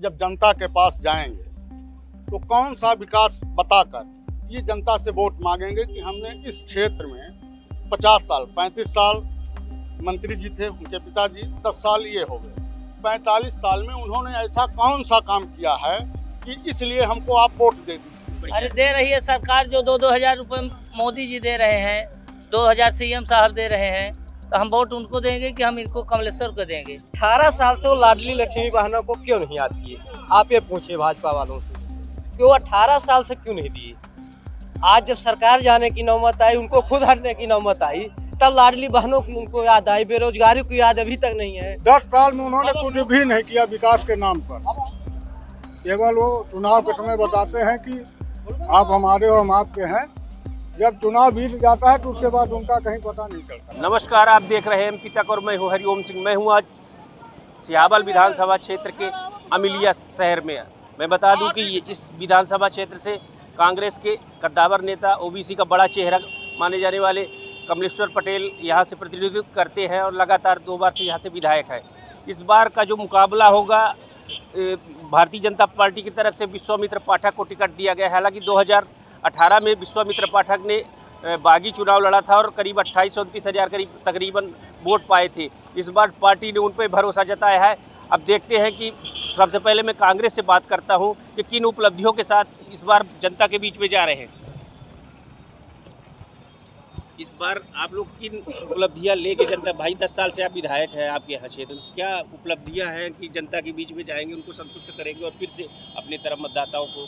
जब जनता के पास जाएंगे तो कौन सा विकास बताकर ये जनता से वोट मांगेंगे कि हमने इस क्षेत्र में 50 साल 35 साल मंत्री जी थे, उनके पिताजी 10 साल ये हो गए, 45 साल में उन्होंने ऐसा कौन सा काम किया है कि इसलिए हमको आप वोट दे दीजिए। अरे दे रही है सरकार, जो 2-2 हज़ार रुपये मोदी जी दे रहे हैं, 2,000 सीएम साहब दे रहे हैं, तो हम वोट उनको देंगे कि हम इनको कमलेश्वर को देंगे। 18 साल से वो लाडली लक्ष्मी बहनों को क्यों नहीं आती है? आप ये पूछिए भाजपा वालों से कि वो 18 साल से क्यों नहीं दिए। आज जब सरकार जाने की नौबत आई, उनको खुद हटने की नौबत आई, तब लाडली बहनों की उनको याद आई। बेरोजगारी की याद अभी तक नहीं है। 10 साल में उन्होंने कुछ भी नहीं किया विकास के नाम पर। केवल वो चुनाव के समय बताते हैं कि आप हमारे हो, हम आपके हैं। जब चुनाव बीत जाता है तो उसके बाद उनका कहीं पता नहीं चलता। नमस्कार, आप देख रहे हैं एमपी तक और मैं हूं हरिओम सिंह। मैं हूं आज सिहाबल विधानसभा क्षेत्र के अमिलिया शहर में। मैं बता दूं कि इस विधानसभा क्षेत्र से कांग्रेस के कद्दावर नेता, ओबीसी का बड़ा चेहरा माने जाने वाले कमलेश्वर पटेल यहां से प्रतिनिधित्व करते हैं और लगातार 2 बार से यहां से विधायक है। इस बार का जो मुकाबला होगा, भारतीय जनता पार्टी की तरफ से विश्वामित्र पाठक को टिकट दिया गया है। हालांकि 2018 में विश्वामित्र पाठक ने बागी चुनाव लड़ा था और करीब 28-29 हज़ार करीब तकरीबन वोट पाए थे। इस बार पार्टी ने उन पर भरोसा जताया है। अब देखते हैं कि सबसे पहले मैं कांग्रेस से बात करता हूं कि किन उपलब्धियों के साथ इस बार जनता के बीच में जा रहे हैं। इस बार आप लोग किन उपलब्धियां लेके जनता, भाई 10 साल से आप विधायक हैं आपके यहाँ क्षेत्र में, क्या उपलब्धियां हैं कि जनता के बीच में जाएंगे, उनको संतुष्ट करेंगे और फिर से अपनी तरफ मतदाताओं को?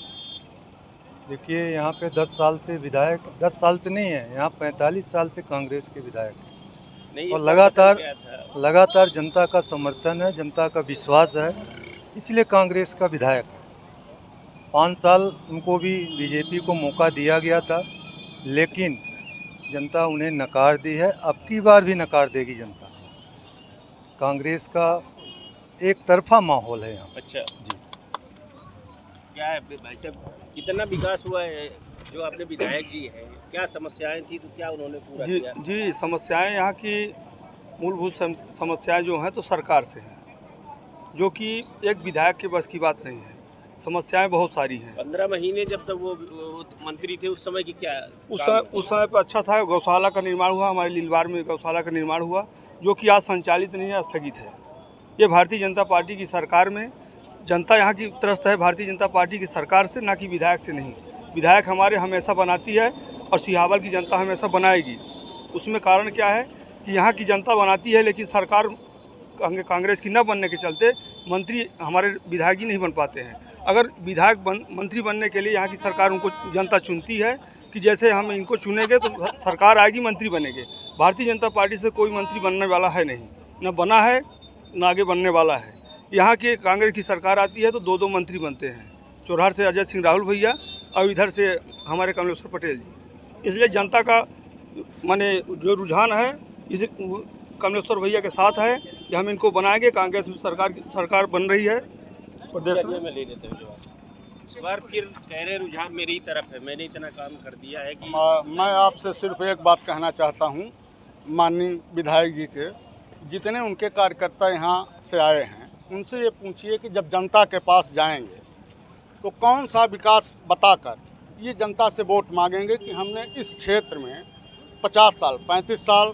देखिए, यहाँ पे 10 साल से विधायक, 10 साल से नहीं है, यहाँ 45 साल से कांग्रेस के विधायक हैं नहीं, और लगातार जनता का समर्थन है, जनता का विश्वास है, इसलिए कांग्रेस का विधायक है। 5 साल उनको भी बीजेपी को मौका दिया गया था, लेकिन जनता उन्हें नकार दी है। अब की बार भी नकार देगी जनता। कांग्रेस का एक तरफा माहौल है यहाँ। अच्छा जी, क्या है भाई साहब, कितना विकास हुआ है? जो आपने विधायक जी हैं, क्या समस्याएं थी तो क्या उन्होंने पूरा किया? जी, समस्याएं यहाँ की मूलभूत समस्याएं जो हैं तो सरकार से हैं, जो कि एक विधायक के बस की बात नहीं है। समस्याएं बहुत सारी हैं। 15 महीने जब तक वो मंत्री थे उस समय की क्या? उस समय पर अच्छा था। गौशाला का निर्माण हुआ, हमारे लीलवार में गौशाला का निर्माण हुआ, जो कि आज संचालित नहीं है, स्थगित है। ये भारतीय जनता पार्टी की सरकार में जनता यहाँ की त्रस्त है, भारतीय जनता पार्टी की सरकार से, ना कि विधायक से नहीं। विधायक हमारे हमेशा बनाती है और सिहावल की जनता हमेशा बनाएगी। उसमें कारण क्या है कि यहाँ की जनता बनाती है, लेकिन सरकार कांग्रेस की न बनने के चलते मंत्री हमारे विधायक ही नहीं बन पाते हैं। अगर विधायक मंत्री बनने के लिए यहाँ की सरकार उनको जनता चुनती है कि जैसे हम इनको चुनेंगे तो सरकार आएगी, मंत्री बनेंगे। भारतीय जनता पार्टी से कोई मंत्री बनने वाला है नहीं, न बना है न आगे बनने वाला है। यहाँ के कांग्रेस की सरकार आती है तो 2-2 मंत्री बनते हैं, चौराहा से अजय सिंह राहुल भैया और इधर से हमारे कमलेश्वर पटेल जी। इसलिए जनता का माने जो रुझान है इस कमलेश्वर भैया के साथ है कि हम इनको बनाएंगे। कांग्रेस सरकार बन रही है प्रदेश में। ले लेते हैं इस बार फिर कह रहे रुझान मेरी तरफ है, मैंने इतना काम कर दिया है कि मैं आपसे सिर्फ एक बात कहना चाहता हूँ, माननीय विधायक जी के जितने उनके कार्यकर्ता यहाँ से आए हैं, उनसे ये पूछिए कि जब जनता के पास जाएंगे तो कौन सा विकास बताकर ये जनता से वोट मांगेंगे कि हमने इस क्षेत्र में 50 साल 35 साल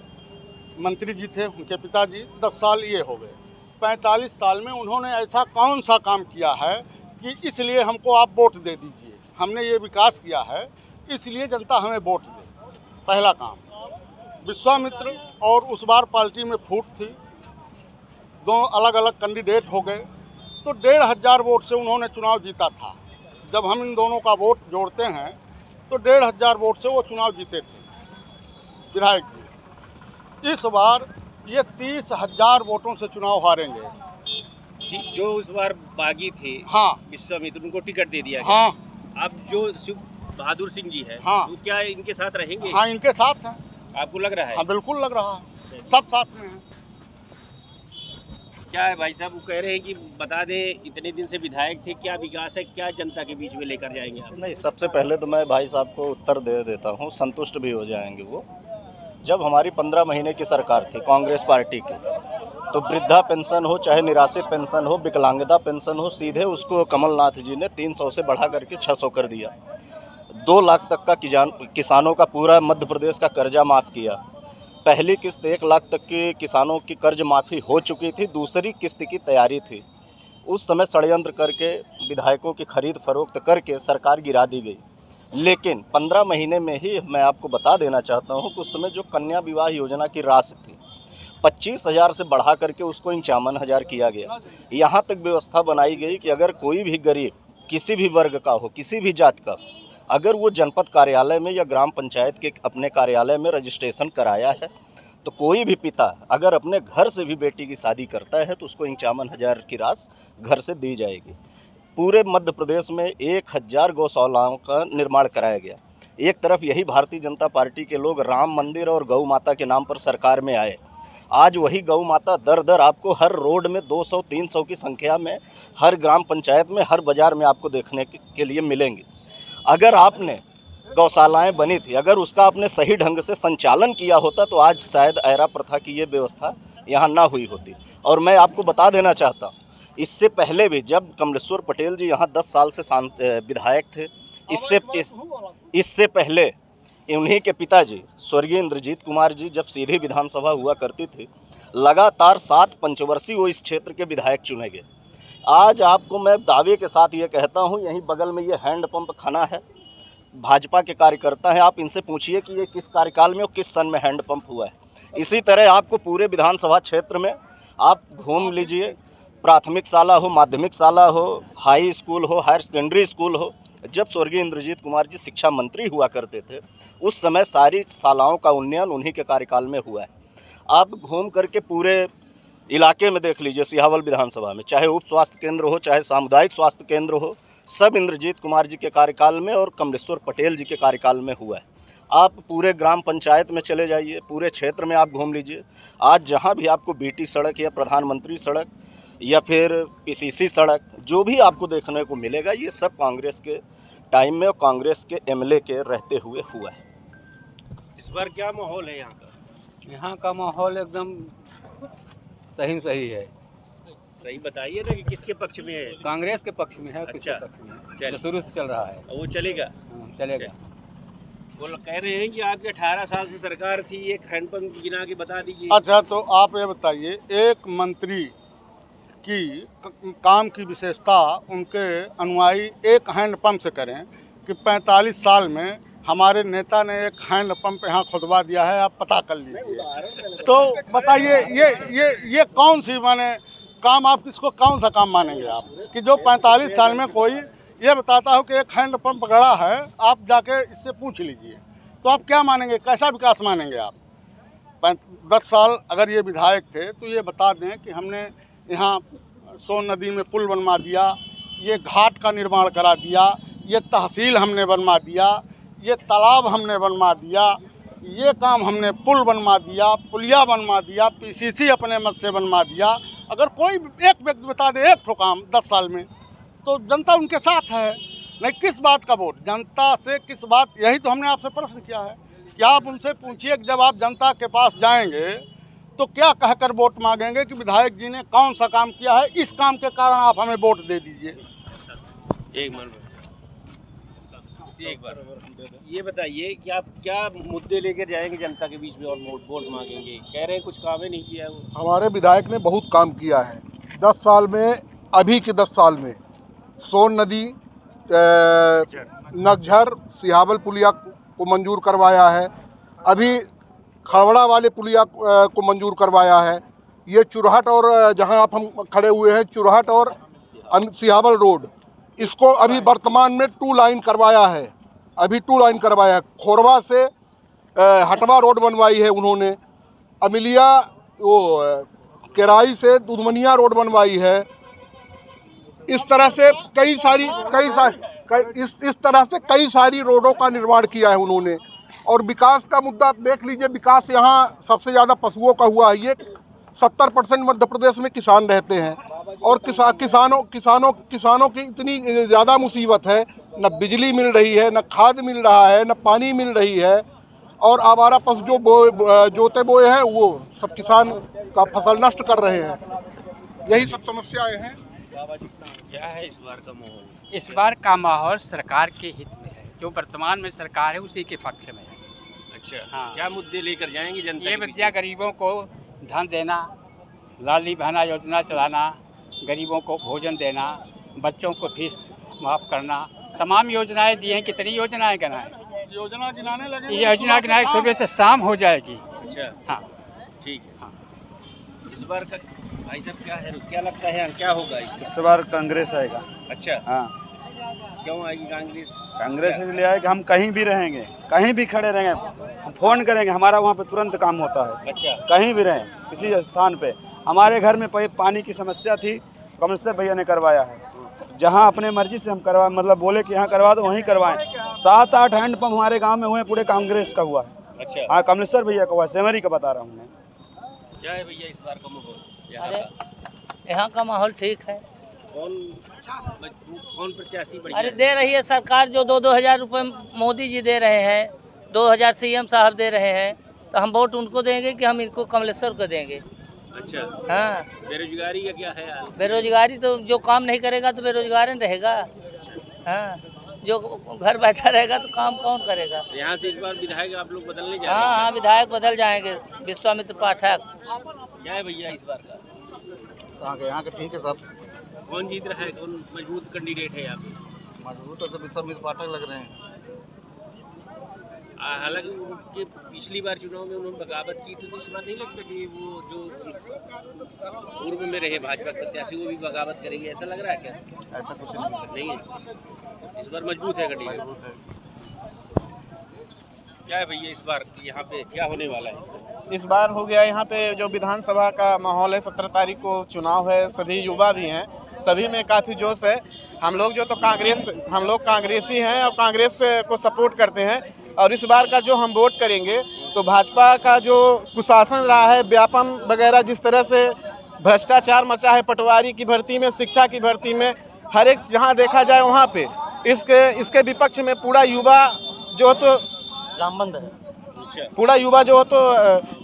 मंत्री जी थे, उनके पिताजी 10 साल ये हो गए, 45 साल में उन्होंने ऐसा कौन सा काम किया है कि इसलिए हमको आप वोट दे दीजिए। हमने ये विकास किया है, इसलिए जनता हमें वोट दे। पहला काम। विश्वामित्र और उस बार पार्टी में फूट थी, 2 अलग अलग कैंडिडेट हो गए, तो 1,500 वोट से उन्होंने चुनाव जीता था। जब हम इन दोनों का वोट जोड़ते हैं तो 1,500 वोट से वो चुनाव जीते थे विधायक जी। इस बार ये 30,000 वोटों से चुनाव हारेंगे। जो उस बार बागी थे, हाँ, विश्वामित्र, उनको टिकट दे दिया गया। हाँ। अब जो शिव बहादुर सिंह जी है, हाँ, तो क्या इनके साथ रहेंगे? हाँ, इनके साथ हैं। आपको लग रहा है? हाँ, बिल्कुल लग रहा है, सब साथ में हैं। क्या है भाई साहब, वो कह रहे हैं कि बता दें, इतने दिन से विधायक थे, क्या विकास है, क्या जनता के बीच में लेकर जाएंगे आप? नहीं, सबसे पहले तो मैं भाई साहब को उत्तर दे देता हूँ, संतुष्ट भी हो जाएंगे वो। जब हमारी 15 महीने की सरकार थी कांग्रेस पार्टी की, तो वृद्धा पेंशन हो चाहे निराश्रित पेंशन हो, विकलांगता पेंशन हो, सीधे उसको कमलनाथ जी ने 300 से बढ़ा करके 600 कर दिया। 2 लाख तक का किसानों का पूरा मध्य प्रदेश का कर्जा माफ़ किया। पहली किस्त 1 लाख तक के किसानों की कर्ज माफ़ी हो चुकी थी, दूसरी किस्त की तैयारी थी। उस समय षड्यंत्र करके विधायकों की खरीद फरोख्त करके सरकार गिरा दी गई। लेकिन 15 महीने में ही मैं आपको बता देना चाहता हूँ कि उस समय जो कन्या विवाह योजना की राशि थी 25,000 से बढ़ा करके उसको 51,000 किया गया। यहाँ तक व्यवस्था बनाई गई कि अगर कोई भी गरीब किसी भी वर्ग का हो, किसी भी जात का, अगर वो जनपद कार्यालय में या ग्राम पंचायत के अपने कार्यालय में रजिस्ट्रेशन कराया है तो कोई भी पिता अगर अपने घर से भी बेटी की शादी करता है तो उसको 51,000 की राशि घर से दी जाएगी। पूरे मध्य प्रदेश में 1,000 गौशालाओं का निर्माण कराया गया। एक तरफ यही भारतीय जनता पार्टी के लोग राम मंदिर और गौ माता के नाम पर सरकार में आए, आज वही गौ माता दर दर आपको हर रोड में 200-300 की संख्या में हर ग्राम पंचायत में, हर बाज़ार में आपको देखने के लिए मिलेंगी। अगर आपने गौशालाएं बनी थी, अगर उसका आपने सही ढंग से संचालन किया होता तो आज शायद ऐरा प्रथा की ये व्यवस्था यहाँ ना हुई होती। और मैं आपको बता देना चाहता हूँ, इससे पहले भी जब कमलेश्वर पटेल जी यहाँ 10 साल से विधायक थे, इससे पहले उन्हीं के पिताजी स्वर्गीय इंद्रजीत कुमार जी जब सीधी विधानसभा हुआ करती थी, लगातार 7 पंचवर्षीय वो इस क्षेत्र के विधायक चुने गए। आज आपको मैं दावे के साथ ये कहता हूँ, यहीं बगल में ये हैंडपंप खना है, भाजपा के कार्यकर्ता हैं, आप इनसे पूछिए कि ये किस कार्यकाल में और किस सन में हैंडपंप हुआ है। इसी तरह आपको पूरे विधानसभा क्षेत्र में आप घूम लीजिए, प्राथमिक शाला हो, माध्यमिक शाला हो, हाई स्कूल हो, हायर सेकेंडरी स्कूल हो, जब स्वर्गीय इंद्रजीत कुमार जी शिक्षा मंत्री हुआ करते थे उस समय सारी शालाओं का उन्नयन उन्हीं के कार्यकाल में हुआ है। आप घूम करके पूरे इलाके में देख लीजिए, सिहावल विधानसभा में चाहे उप स्वास्थ्य केंद्र हो, चाहे सामुदायिक स्वास्थ्य केंद्र हो, सब इंद्रजीत कुमार जी के कार्यकाल में और कमलेश्वर पटेल जी के कार्यकाल में हुआ है। आप पूरे ग्राम पंचायत में चले जाइए, पूरे क्षेत्र में आप घूम लीजिए, आज जहाँ भी आपको बीटी सड़क या प्रधानमंत्री सड़क या फिर पीसीसी सड़क जो भी आपको देखने को मिलेगा, ये सब कांग्रेस के टाइम में और कांग्रेस के एमएलए के रहते हुए हुआ है। इस बार क्या माहौल है यहाँ का? यहाँ का माहौल एकदम सही है। सही बताइए ना कि किसके पक्ष में है? कांग्रेस के पक्ष में है। किसके अच्छा, पक्ष में है? चलिए। जो शुरू से चल रहा है वो चलेगा? चलेगा। वो लोग कह रहे हैं कि आपके 18 साल से सरकार थी, एक हैंडपंप गिना के बता दीजिए। अच्छा, तो आप ये बताइए, एक मंत्री की काम की विशेषता उनके अनुयायी एक हैंडपंप से करें कि 45 साल में हमारे नेता ने एक हैंडपंप यहाँ खुदवा दिया है, आप पता कर लीजिए। तो बताइए ये कौन सी माने काम, आप किसको कौन सा काम मानेंगे आप कि जो 45 साल में कोई ये बताता हो कि एक हैंडपंप गड़ा है, आप जाके इससे पूछ लीजिए, तो आप क्या मानेंगे, कैसा विकास मानेंगे आप? 10 साल अगर ये विधायक थे तो ये बता दें कि हमने यहाँ सोन नदी में पुल बनवा दिया, ये घाट का निर्माण करा दिया, ये तहसील हमने बनवा दिया, ये तालाब हमने बनवा दिया, ये काम हमने पुल बनवा दिया, पुलिया बनवा दिया, पीसीसी अपने मत से बनवा दिया। अगर कोई एक व्यक्ति बता दे एक ठो काम 10 साल में, तो जनता उनके साथ है। नहीं, किस बात का वोट, जनता से किस बात, यही तो हमने आपसे प्रश्न किया है कि आप उनसे पूछिए कि जब आप जनता के पास जाएंगे तो क्या कहकर वोट मांगेंगे कि विधायक जी ने कौन सा काम किया है, इस काम के कारण आप हमें वोट दे दीजिए। एक बार ये बताइए कि आप क्या मुद्दे लेकर जाएंगे जनता के बीच में और वोट मांगेंगे? कह रहे हैं कुछ काम ही नहीं किया है वो। हमारे विधायक ने बहुत काम किया है 10 साल में। अभी के 10 साल में सोन नदी, नगझर, सिहावल पुलिया को मंजूर करवाया है, अभी खड़वड़ा वाले पुलिया को मंजूर करवाया है, ये चुरहट और जहां आप हम खड़े हुए हैं चुरहट और सिहावल रोड, इसको अभी वर्तमान में 2 लाइन करवाया है, अभी 2 लाइन करवाया है। खोरवा से हटवा रोड बनवाई है उन्होंने, अमिलिया वो केराई से दुधमनिया रोड बनवाई है। इस तरह से कई सारी रोडों का निर्माण किया है उन्होंने। और विकास का मुद्दा देख लीजिए, विकास यहाँ सबसे ज़्यादा पशुओं का हुआ है। ये 70% मध्य प्रदेश में किसान रहते हैं और किसानों की इतनी ज़्यादा मुसीबत है, न बिजली मिल रही है, न खाद मिल रहा है, न पानी मिल रही है। और आवारा पशु जो जोते बोए हैं वो सब किसान का फसल नष्ट कर रहे हैं। यही सब समस्याएं हैं। क्या है इस बार का माहौल? इस बार का माहौल सरकार के हित में है, जो वर्तमान में सरकार है उसी के पक्ष में है। अच्छा, हाँ। क्या मुद्दे लेकर जाएंगे जनता ये के बीच बच्चा गरीबों को धन देना, लाडली बहना योजना चलाना, गरीबों को भोजन देना, बच्चों को फीस माफ़ करना, तमाम योजनाएं दी हैं। कितनी योजनाएं गिनाएं? योजना गिनाने लगे। ये योजना गिनाए सुबह से शाम हो जाएगी। अच्छा, हाँ ठीक है। हाँ, इस बार का भाई साहब क्या लगता है क्या होगा इस बार कांग्रेस आएगा। अच्छा, हाँ, क्यों आएगी कांग्रेस? कांग्रेस इसलिए आएगा, हम कहीं भी रहेंगे, कहीं भी खड़े रहेंगे, हम फोन करेंगे, हमारा वहाँ पे तुरंत काम होता है। अच्छा, कहीं भी रहें, किसी स्थान पे। हमारे घर में पानी की समस्या थी, कमिश्नर भैया ने करवाया है। जहाँ अपने मर्जी से हम करवा, मतलब बोले कि यहाँ करवा दो वहीं करवाएं। 7-8 हैंडपम्प हमारे गांव में हुए, पूरे कांग्रेस का हुआ है। अच्छा, हाँ, कमिश्नर भैया का हुआ, सेमरी का बता रहा हूँ मैं। क्या है भैया इस बार का माहौल? अरे यहाँ का माहौल ठीक है। कौन प्रत्याशी बढ़िया अरे है? दे रही है सरकार, जो 2-2 हज़ार रुपये मोदी जी दे रहे हैं, 2000 सीएम साहब दे रहे हैं, तो हम वोट उनको देंगे कि हम इनको कमलेश्वर को देंगे। अच्छा, हाँ, बेरोजगारी का क्या है यार? बेरोजगारी तो जो काम नहीं करेगा तो बेरोजगार ही रहेगा। हाँ, जो घर बैठा रहेगा तो काम कौन करेगा। तो यहाँ से इस बार विधायक आप लोग बदलने जा रहे हाँ हैं? हाँ, विधायक बदल जाएंगे। विश्वामित्र पाठक। क्या है भैया इस बार का? कहाँ के यहाँ के ठीक है सब, कौन जीत रहा है? कौन मजबूत कैंडिडेट है यहाँ पे? मजबूत तो सब विश्वामित्र पाठक लग रहे हैं। हालांकि उनके पिछली बार चुनाव में उन्होंने बगावत की थी, तो इस बार नहीं लगता कि वो जो पूर्व में रहे भाजपा प्रत्याशी वो भी बगावत करेंगे, ऐसा लग रहा है क्या? ऐसा कुछ नहीं नहीं है, इस बार मजबूत है कैंडिडेट। मजबूत है। क्या है भैया इस बार यहाँ पे क्या होने वाला है? इस बार हो गया यहाँ पे जो विधानसभा का माहौल है, 17 तारीख को चुनाव है, सभी युवा भी हैं, सभी में काफ़ी जोश है। हम लोग कांग्रेसी हैं और कांग्रेस को सपोर्ट करते हैं। और इस बार का जो हम वोट करेंगे तो भाजपा का जो कुशासन रहा है, व्यापम वगैरह, जिस तरह से भ्रष्टाचार मचा है, पटवारी की भर्ती में, शिक्षा की भर्ती में, हर एक जहाँ देखा जाए वहाँ पे इसके विपक्ष में पूरा युवा जो तो रामबंद है। पूरा युवा जो हो तो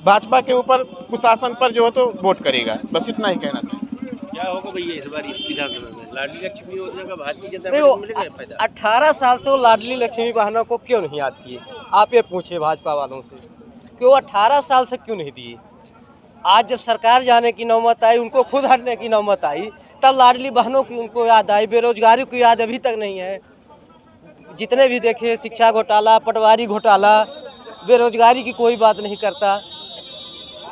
भाजपा के ऊपर कुशासन पर जो हो तो वोट करेगा। बस इतना ही कहना चाहिए। क्या होगा भैया इस बार इस विधानसभा में? लाडली लक्ष्मी योजना का भारतीय जनता नहीं, पार्टी को मिलेगा फायदा? 18 साल से वो लाडली लक्ष्मी बहनों को क्यों नहीं याद किए? आप ये पूछिए भाजपा वालों से कि वो 18 साल से क्यों नहीं दिए। आज जब सरकार जाने की नौबत आई, उनको खुद हटने की नौबत आई, तब लाडली बहनों की उनको याद आई। बेरोजगारी की याद अभी तक नहीं है। जितने भी देखे, शिक्षा घोटाला, पटवारी घोटाला, बेरोजगारी की कोई बात नहीं करता।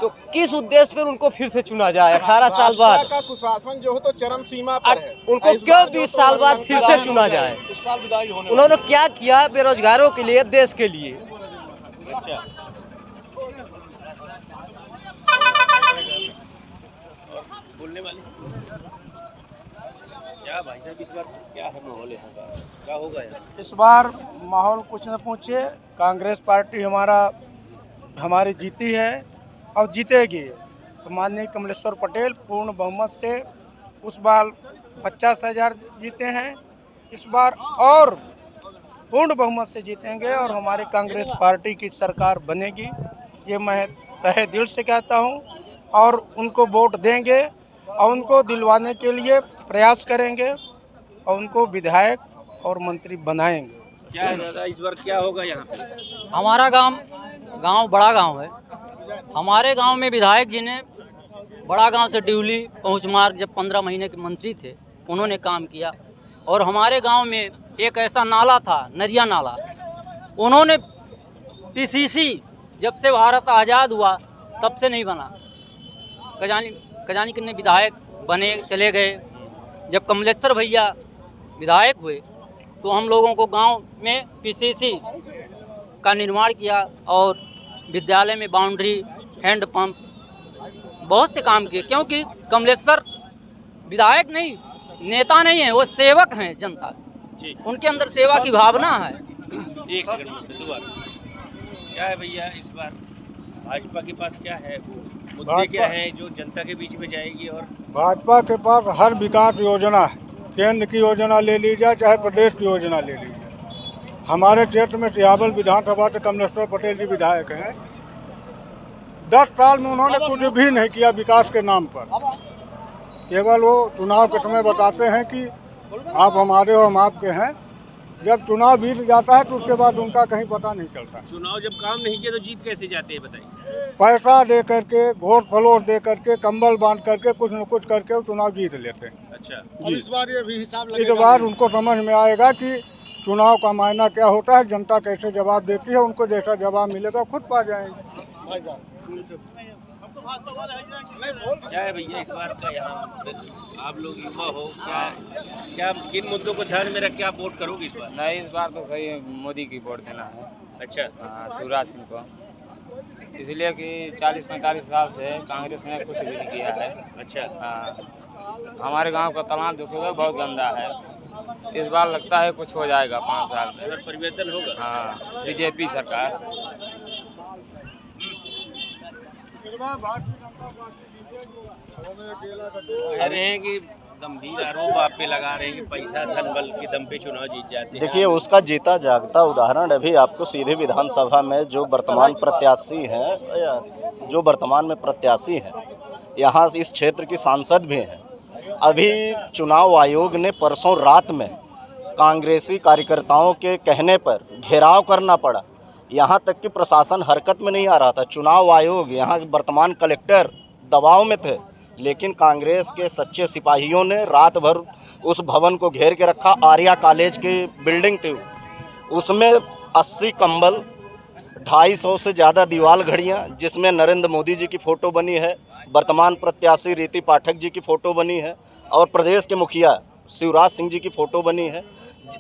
तो किस उद्देश्य पर उनको फिर से चुना जाए 18 साल बाद? का कुशासन जो हो तो चरम सीमा पर है। उनको क्यों 20 साल बाद फिर से चुना जाए? इस साल विदाई होने उन्होंने क्या किया बेरोजगारों के लिए, देश के लिए? अच्छा, बोलने वाले क्या भाई साहब इस बार क्या है माहौल यहाँ का? क्या होगा यार? इस बार माहौल कुछ न पूछिए। कांग्रेस पार्टी हमारी जीती है और जीतेगी। तो माननीय कमलेश्वर पटेल पूर्ण बहुमत से उस बार 50,000 जीते हैं, इस बार और पूर्ण बहुमत से जीतेंगे और हमारी कांग्रेस पार्टी की सरकार बनेगी। ये मैं तहे दिल से कहता हूँ और उनको वोट देंगे और उनको दिलवाने के लिए प्रयास करेंगे और उनको विधायक और मंत्री बनाएंगे। क्या है दादा इस बार क्या होगा यहाँ पे? हमारा गांव बड़ा गांव है। हमारे गांव में विधायक जी ने बड़ा गांव से ड्यूली पहुँच मार्ग, जब 15 महीने के मंत्री थे, उन्होंने काम किया। और हमारे गांव में एक ऐसा नाला था, नरिया नाला, उन्होंने पीसीसी जब से भारत आज़ाद हुआ तब से नहीं बना। कजानी कितने विधायक बने चले गए। जब कमलेश्वर भैया विधायक हुए तो हम लोगों को गांव में पीसीसी का निर्माण किया और विद्यालय में बाउंड्री, हैंड पंप, बहुत से काम किए। क्योंकि कमलेश्वर विधायक नहीं, नेता नहीं है, वो सेवक हैं जनता। उनके अंदर सेवा की भावना है। एक सेकंड में दोबारा क्या है भैया इस बार भाजपा के पास क्या है, मुद्दे क्या है जो जनता के बीच में जाएगी? और भाजपा के पास हर विकास योजना है। केंद्र की योजना ले लीजिए चाहे प्रदेश की योजना ले लीजिए, हमारे क्षेत्र में सियावल विधानसभा से कमलेश्वर पटेल जी विधायक हैं। 10 साल में उन्होंने कुछ भी नहीं किया विकास के नाम पर। केवल वो चुनाव के समय बताते हैं कि आप हमारे हो, हम आपके हैं। जब चुनाव बीत जाता है तो उसके बाद उनका कहीं पता नहीं चलता। चुनाव जब काम नहीं किया तो जीत कैसे जाते हैं बताइए? पैसा दे करके, घोष फलोस दे करके, कंबल बांध करके, कुछ न कुछ करके वो चुनाव जीत लेते हैं। अच्छा, जी। इस बार ये भी हिसाब लगेगा। इस बार उनको समझ में आएगा कि चुनाव का मायना क्या होता है, जनता कैसे जवाब देती है। उनको जैसा जवाब मिलेगा खुद पा जाएंगे। क्या है भैया इस बार का यहाँ आप लोग युवा हो, क्या किन मुद्दों को ध्यान में रख के आप वोट करोगे इस बार? नहीं, इस बार तो सही मोदी की वोट देना है। अच्छा, शिवराज सिंह को, इसलिए कि 40-45 साल से कांग्रेस ने कुछ भी नहीं किया है। अच्छा, हमारे गांव का तालाब देखोगे बहुत गंदा है। इस बार लगता है कुछ हो जाएगा 5 साल में, परिवर्तन होगा। हाँ, बीजेपी सरकार। कह रहे हैं कि गंभीर आरोप आप पे लगा रहे हैं कि पैसा धन बल के दम पे चुनाव जीत जाते हैं। देखिए, उसका जीता जागता उदाहरण अभी आपको सीधे विधानसभा में जो वर्तमान प्रत्याशी हैं, यहाँ इस क्षेत्र की सांसद भी हैं। अभी चुनाव आयोग ने परसों रात में कांग्रेसी कार्यकर्ताओं के कहने पर घेराव करना पड़ा। यहाँ तक कि प्रशासन हरकत में नहीं आ रहा था। चुनाव आयोग, यहाँ वर्तमान कलेक्टर दबाव में थे, लेकिन कांग्रेस के सच्चे सिपाहियों ने रात भर उस भवन को घेर के रखा। आर्या कॉलेज की बिल्डिंग थी, उसमें 80 कंबल, 250 से ज़्यादा दीवार घड़ियाँ, जिसमें नरेंद्र मोदी जी की फ़ोटो बनी है, वर्तमान प्रत्याशी रीति पाठक जी की फ़ोटो बनी है और प्रदेश के मुखिया शिवराज सिंह जी की फ़ोटो बनी है।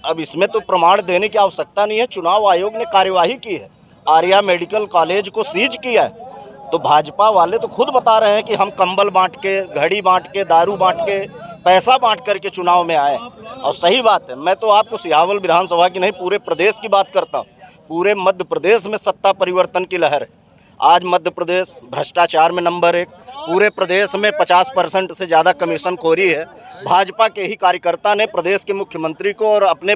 अब इसमें तो प्रमाण देने की आवश्यकता नहीं है। चुनाव आयोग ने कार्यवाही की है, आर्या मेडिकल कॉलेज को सीज किया है। तो भाजपा वाले तो खुद बता रहे हैं कि हम कंबल बांट के, घड़ी बांट के, दारू बांट के, पैसा बांट करके चुनाव में आए। और सही बात है, मैं तो आपको सियावल विधानसभा की नहीं, पूरे प्रदेश की बात करता हूँ। पूरे मध्य प्रदेश में सत्ता परिवर्तन की लहर है। आज मध्य प्रदेश भ्रष्टाचार में नंबर 1, पूरे प्रदेश में 50% से ज़्यादा कमीशन खोरी है। भाजपा के ही कार्यकर्ता ने प्रदेश के मुख्यमंत्री को और अपने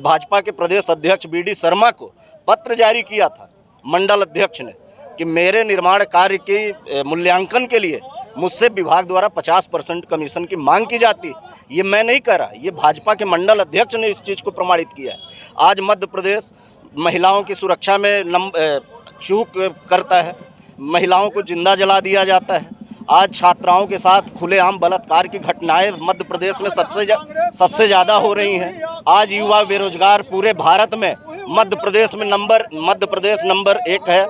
भाजपा के प्रदेश अध्यक्ष BD शर्मा को पत्र जारी किया था, मंडल अध्यक्ष ने, कि मेरे निर्माण कार्य के मूल्यांकन के लिए मुझसे विभाग द्वारा 50% कमीशन की मांग की जाती है। ये मैं नहीं कह रहा, ये भाजपा के मंडल अध्यक्ष ने इस चीज़ को प्रमाणित किया है। आज मध्य प्रदेश महिलाओं की सुरक्षा में चूक करता है, महिलाओं को जिंदा जला दिया जाता है। आज छात्राओं के साथ खुलेआम बलात्कार की घटनाएं मध्य प्रदेश में सबसे ज़्यादा हो रही हैं। आज युवा बेरोजगार पूरे भारत में मध्य प्रदेश नंबर 1 है,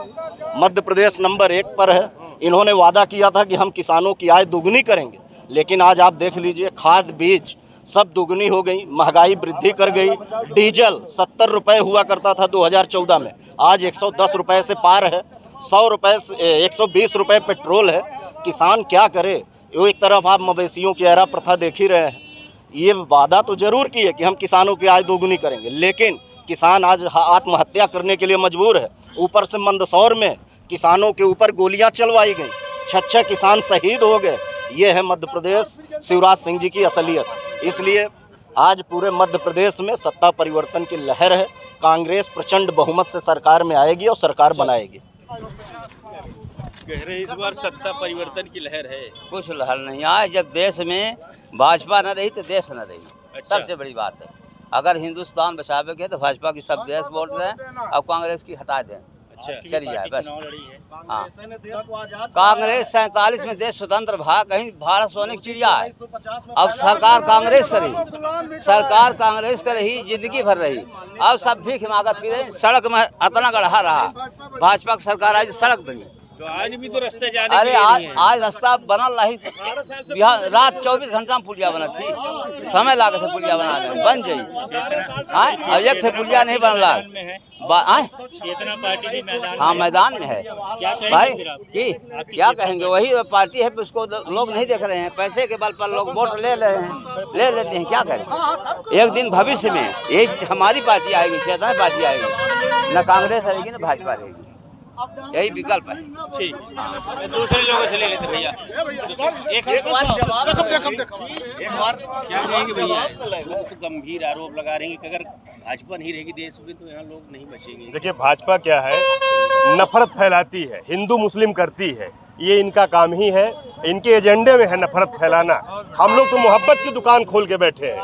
मध्य प्रदेश नंबर 1 पर है। इन्होंने वादा किया था कि हम किसानों की आय दुगनी करेंगे, लेकिन आज आप देख लीजिए, खाद बीज सब दुगनी हो गई, महंगाई वृद्धि कर गई। डीजल 70 रुपये हुआ करता था 2014 में, आज 110 रुपये से पार है। 100 रुपये 120 रुपये पेट्रोल है। किसान क्या करे? एक तरफ आप मवेशियों की एरा प्रथा देख ही रहे हैं। ये वादा तो जरूर की है कि हम किसानों की आय दोगुनी करेंगे, लेकिन किसान आज आत्महत्या करने के लिए मजबूर है। ऊपर से मंदसौर में किसानों के ऊपर गोलियां चलवाई गई, 6 किसान शहीद हो गए। ये है मध्य प्रदेश शिवराज सिंह जी की असलियत। इसलिए आज पूरे मध्य प्रदेश में सत्ता परिवर्तन की लहर है। कांग्रेस प्रचंड बहुमत से सरकार में आएगी और सरकार बनाएगी। कह रहे इस बार सत्ता परिवर्तन की लहर है। कुछ लहर नहीं आए। जब देश में भाजपा न रही तो देश न रही। अच्छा। सबसे बड़ी बात है, अगर हिंदुस्तान बचावे के तो भाजपा की सब देश वोट दें और कांग्रेस की हटा दें। अच्छा, चलिए जाए बस। हाँ, कांग्रेस 47 में देश स्वतंत्र भाग, कहीं भारत सोने की चिड़िया है। अब सरकार कांग्रेस करी, सरकार कांग्रेस कर रही, जिंदगी भर रही। अब सब भी हिमाकत फिरे, सड़क में इतना गढ़ा रहा। भाजपा की सरकार आई, सड़क बनी। तो आज भी तो रास्ते जाने अरे आज रास्ता बनल रही, रात 24 घंटा में पुलिया बना थी, समय लागे थे पुलिया बनाने, बन जाई। अब एक थे पुलिया नहीं बनला। हाँ, मैदान में है भाई। क्या कहेंगे, वही पार्टी है, उसको लोग नहीं देख रहे हैं। पैसे के बल पर लोग वोट ले लेते हैं। क्या करें? एक दिन भविष्य में एक हमारी पार्टी आएगी, चेतना पार्टी आएगी, न कांग्रेस रहेगी न भाजपा रहेगी। यही विकल्प है। ठीक, दूसरे लोगों से ले लेते भैया। एक बार क्या कहेंगे भैया? तो गंभीर आरोप लगा रहे हैं कि अगर भाजपा नहीं रहेगी देश में तो यहाँ लोग नहीं बचेंगे। देखिए भाजपा क्या है, नफरत फैलाती है, हिंदू मुस्लिम करती है, ये इनका काम ही है, इनके एजेंडे में है नफरत फैलाना। हम लोग तो मोहब्बत की दुकान खोल के बैठे हैं,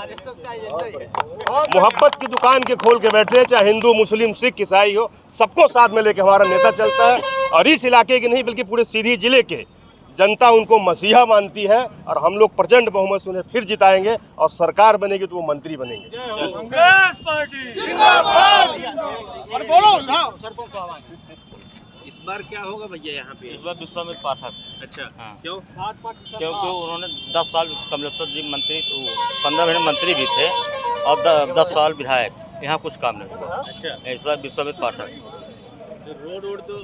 मोहब्बत की दुकान के खोल के बैठे हैं, चाहे हिंदू मुस्लिम सिख ईसाई हो, सबको साथ में लेके हमारा नेता चलता है। और इस इलाके के नहीं बल्कि पूरे सीधी जिले के जनता उनको मसीहा मानती है और हम लोग प्रचंड बहुमत से उन्हें फिर जिताएंगे और सरकार बनेगी तो वो मंत्री बनेंगे। कांग्रेस पार्टी जिंदाबाद। और बोलो सरपंच साहब, इस बार क्या होगा भैया यहाँ पे? इस बार विश्वामित्र पाठक। अच्छा, हाँ। क्यों? क्योंकि उन्होंने 10 साल कमलेश्वर जी मंत्री, 15 महीने मंत्री भी थे और 10 साल विधायक, यहाँ कुछ काम नहीं हुआ। अच्छा, इस बार विश्वामित्र पाठक। तो रोड तो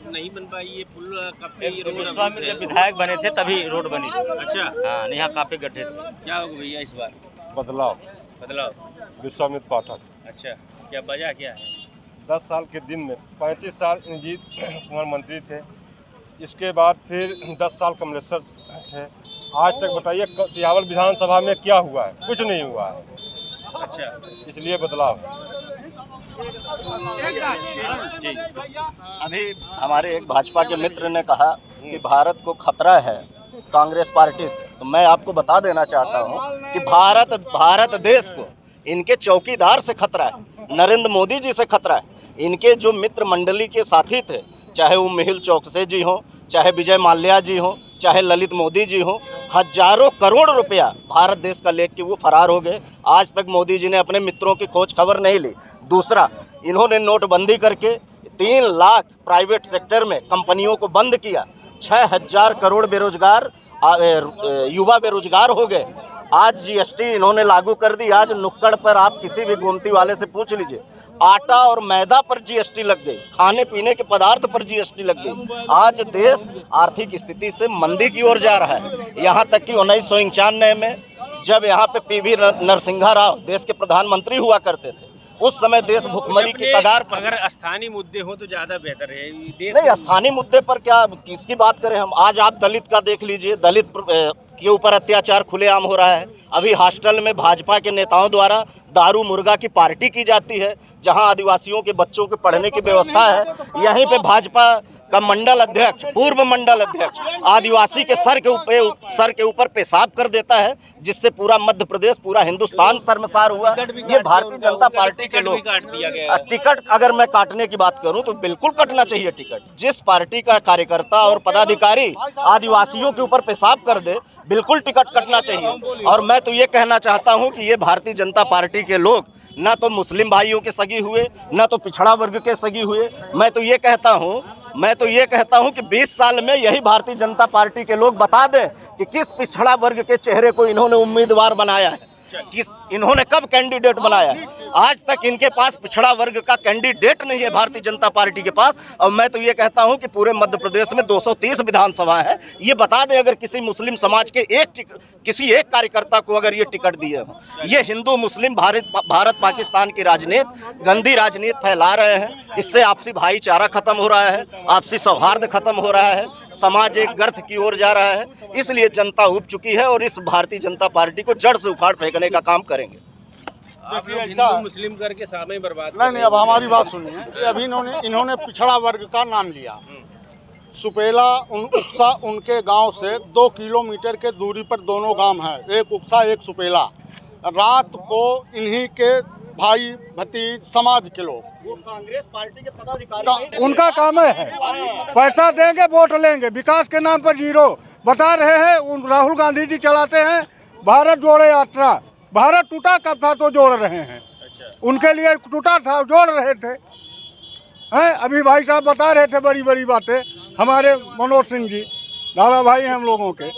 नहीं बन पाई, ये पुल कब से ये रोड? विश्वामित्र जब विधायक बने थे तभी रोड बनी थी। अच्छा, हाँ, यहाँ काफी गड्ढे थे। क्या होगा भैया इस बार? बदलाव विश्वामित्र पाठक। अच्छा, क्या वजह क्या है? 10 साल के दिन में 35 साल इंजीत कुमार मंत्री थे, इसके बाद फिर 10 साल कमलेश्वर थे। आज तक बताइए सियावल विधानसभा में क्या हुआ है? कुछ नहीं हुआ है। अच्छा, इसलिए बदलाव। जी, अभी हमारे एक भाजपा के मित्र ने कहा कि भारत को खतरा है कांग्रेस पार्टी से, तो मैं आपको बता देना चाहता हूं कि भारत देश को इनके चौकीदार से खतरा है, नरेंद्र मोदी जी से खतरा है। इनके जो मित्र मंडली के साथी थे, चाहे वो मेहुल चौकसी जी हों, चाहे विजय माल्या जी हों, चाहे ललित मोदी जी हों, हजारों करोड़ रुपया भारत देश का लेके वो फरार हो गए। आज तक मोदी जी ने अपने मित्रों की खोज खबर नहीं ली। दूसरा, इन्होंने नोटबंदी करके 3 लाख प्राइवेट सेक्टर में कंपनियों को बंद किया, 6000 करोड़ बेरोजगार युवा बेरोजगार हो गए। आज जीएसटी इन्होंने लागू कर दी। आज नुक्कड़ पर आप किसी भी गोमती वाले से पूछ लीजिए, आटा और मैदा पर जीएसटी लग गई, खाने पीने के पदार्थ पर जीएसटी लग गई। आज देश आर्थिक स्थिति से मंदी की ओर जा रहा है। यहाँ तक कि 1991 में जब यहाँ पे पीवी नरसिंहा राव देश के प्रधानमंत्री हुआ करते थे, उस समय देश भुखमरी की कगार पर। अगर स्थानीय मुद्दे हो तो ज्यादा बेहतर है। नहीं, स्थानीय मुद्दे पर क्या किसकी बात करें हम? आज आप दलित का देख लीजिए, दलित के ऊपर अत्याचार खुलेआम हो रहा है। अभी हॉस्टल में भाजपा के नेताओं द्वारा दारू मुर्गा की पार्टी की जाती है, जहां आदिवासियों के बच्चों के पढ़ने की व्यवस्था है। यहीं पे भाजपा का मंडल अध्यक्ष, पूर्व मंडल अध्यक्ष आदिवासी के सर के ऊपर पेशाब कर देता है, जिससे पूरा मध्य प्रदेश, पूरा हिंदुस्तान शर्मसार हुआ। ये भारतीय जनता पार्टी के लोग। टिकट अगर मैं काटने की बात करूं तो बिल्कुल कटना चाहिए टिकट। जिस पार्टी का कार्यकर्ता और पदाधिकारी आदिवासियों के ऊपर पेशाब कर दे, बिल्कुल टिकट कटना चाहिए। और मैं तो ये कहना चाहता हूं कि ये भारतीय जनता पार्टी के लोग ना तो मुस्लिम भाइयों के सगी हुए, ना तो पिछड़ा वर्ग के सगी हुए। मैं तो ये कहता हूं कि 20 साल में यही भारतीय जनता पार्टी के लोग बता दें कि किस पिछड़ा वर्ग के चेहरे को इन्होंने उम्मीदवार बनाया है, इन्होंने कब कैंडिडेट बनाया है। आज तक इनके पास पिछड़ा वर्ग का कैंडिडेट नहीं है भारतीय जनता पार्टी के पास। और मैं तो ये कहता हूं कि पूरे मध्य प्रदेश में 230 विधानसभा है। ये बता दें अगर किसी मुस्लिम समाज के किसी एक कार्यकर्ता को अगर ये टिकट दिए हो। ये हिंदू मुस्लिम भारत पाकिस्तान की राजनीति, गंदी राजनीति फैला रहे हैं। इससे आपसी भाईचारा खत्म हो रहा है, आपसी सौहार्द खत्म हो रहा है, समाज एक गर्त की ओर जा रहा है। इसलिए जनता उब चुकी है और इस भारतीय जनता पार्टी को जड़ से उखाड़ फेंकने का काम करेंगे। देखिए ऐसा मुस्लिम करके समय बर्बाद। नहीं, अब हमारी बात सुनिए। अभी इन्होंने पिछड़ा वर्ग का नाम लिया। सुपेला उक्सा उनके गांव से 2 किलोमीटर के दूरी पर दोनों गांव हैं, एक उक्सा एक सुपेला। रात को इन्हीं के भाई भतीज समाज के लोग, वो कांग्रेस पार्टी के पदाधिकारी, उनका काम है पैसा देंगे वोट लेंगे, विकास के नाम पर जीरो बता रहे हैं। राहुल गांधी जी चलाते हैं भारत जोड़ो यात्रा। भारत टूटा कब था तो जोड़ रहे हैं। उनके लिए टूटा था, जोड़ रहे थे। हैं अभी भाई साहब बता रहे थे बड़ी बड़ी बातें। हमारे मनोज सिंह जी दादा भाई हैं हम लोगों के,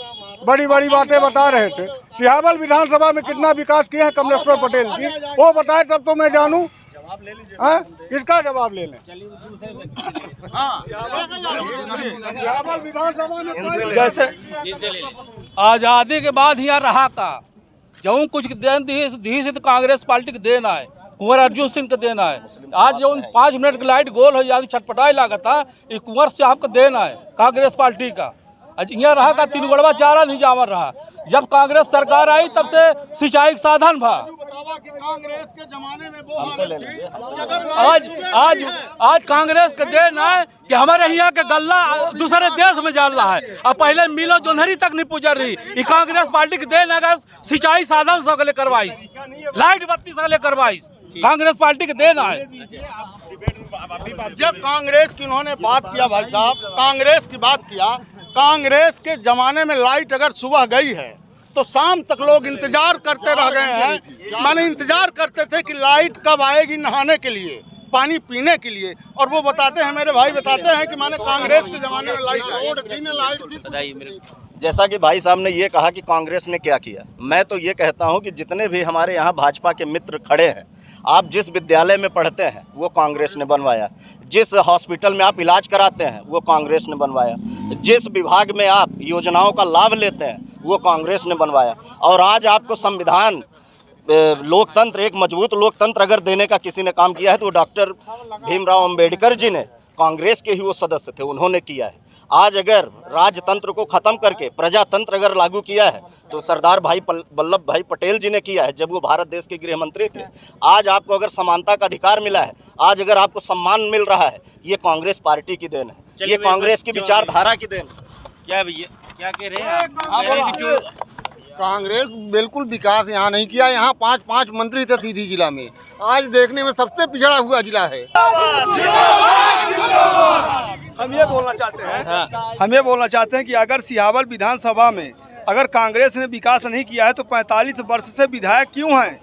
बड़ी बड़ी बातें बता रहे थे। सियावल विधानसभा में कितना विकास किए हैं कमलेश्वर पटेल जी, वो बताए तब तो मैं जानूं। किसका जवाब ले लें? जैसे आज़ादी के बाद यहाँ रहा का जो कुछ देन दी से तो कांग्रेस पार्टी के देना है, कुंवर अर्जुन सिंह का देना है। आज जो 5 मिनट की लाइट गोल हो जाती छटपटाई लागत है, ये कुंवर साहब का देना है कांग्रेस पार्टी का। आज यहाँ रहा का 3 गड़वा चारा नहीं जावर रहा। जब कांग्रेस सरकार आई तब से सिंचाई का साधन भा, कांग्रेस के जमाने में वो हमसे ले लीजिए। आज कांग्रेस का देन है कि हमारे यहाँ के गल्ला दूसरे देश में जा रहा है। अब पहले मिलो जोनहरी तक नहीं पुजर रही, ये कांग्रेस पार्टी के देन है। सिंचाई साधन सगले करवाइस, लाइट बत्ती सगले करवाइस, कांग्रेस पार्टी के देन है। जब कांग्रेस की उन्होंने बात किया भाई साहब, कांग्रेस की बात किया, कांग्रेस के जमाने में लाइट अगर सुबह गई है तो शाम तक लोग इंतजार करते रह गए हैं। माने इंतजार करते थे कि लाइट कब आएगी नहाने के लिए, पानी पीने के लिए। और वो बताते हैं, मेरे भाई बताते हैं कि माने कांग्रेस के जमाने में लाइट थी। जैसा कि भाई साहब ने ये कहा कि कांग्रेस ने क्या किया, मैं तो ये कहता हूं कि जितने भी हमारे यहाँ भाजपा के मित्र खड़े हैं, आप जिस विद्यालय में पढ़ते हैं वो कांग्रेस ने बनवाया, जिस हॉस्पिटल में आप इलाज कराते हैं वो कांग्रेस ने बनवाया, जिस विभाग में आप योजनाओं का लाभ लेते हैं वो कांग्रेस ने बनवाया। और आज आपको संविधान, लोकतंत्र, एक मजबूत लोकतंत्र अगर देने का किसी ने काम किया है तो डॉक्टर भीमराव अंबेडकर जी ने, कांग्रेस के ही वो सदस्य थे, उन्होंने किया है। आज अगर राजतंत्र को खत्म करके प्रजातंत्र अगर लागू किया है तो सरदार वल्लभ भाई पटेल जी ने किया है, जब वो भारत देश के गृह मंत्री थे। आज आपको अगर समानता का अधिकार मिला है, आज अगर आपको सम्मान मिल रहा है, ये कांग्रेस पार्टी की देन है, ये कांग्रेस की विचारधारा की देन है। क्या भैया क्या कह रहे हैं आप? कांग्रेस बिल्कुल विकास यहाँ नहीं किया। यहाँ 5 मंत्री थे सीधी जिला में, आज देखने में सबसे पिछड़ा हुआ जिला है। हम ये बोलना चाहते हैं कि अगर सिहावल विधानसभा में अगर कांग्रेस ने विकास नहीं किया है तो 45 वर्ष से विधायक क्यों हैं?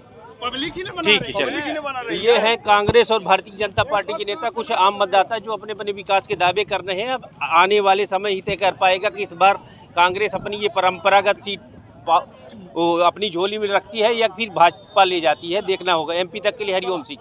ठीक है, चलिए। तो ये है कांग्रेस और भारतीय जनता पार्टी के नेता, कुछ आम मतदाता जो अपने अपने विकास के दावे कर रहे हैं। अब आने वाले समय ही तय कर पाएगा कि इस बार कांग्रेस अपनी ये परंपरागत सीट अपनी झोली में रखती है या फिर भाजपा ले जाती है, देखना होगा। MP तक के लिए हरिओम सिंह।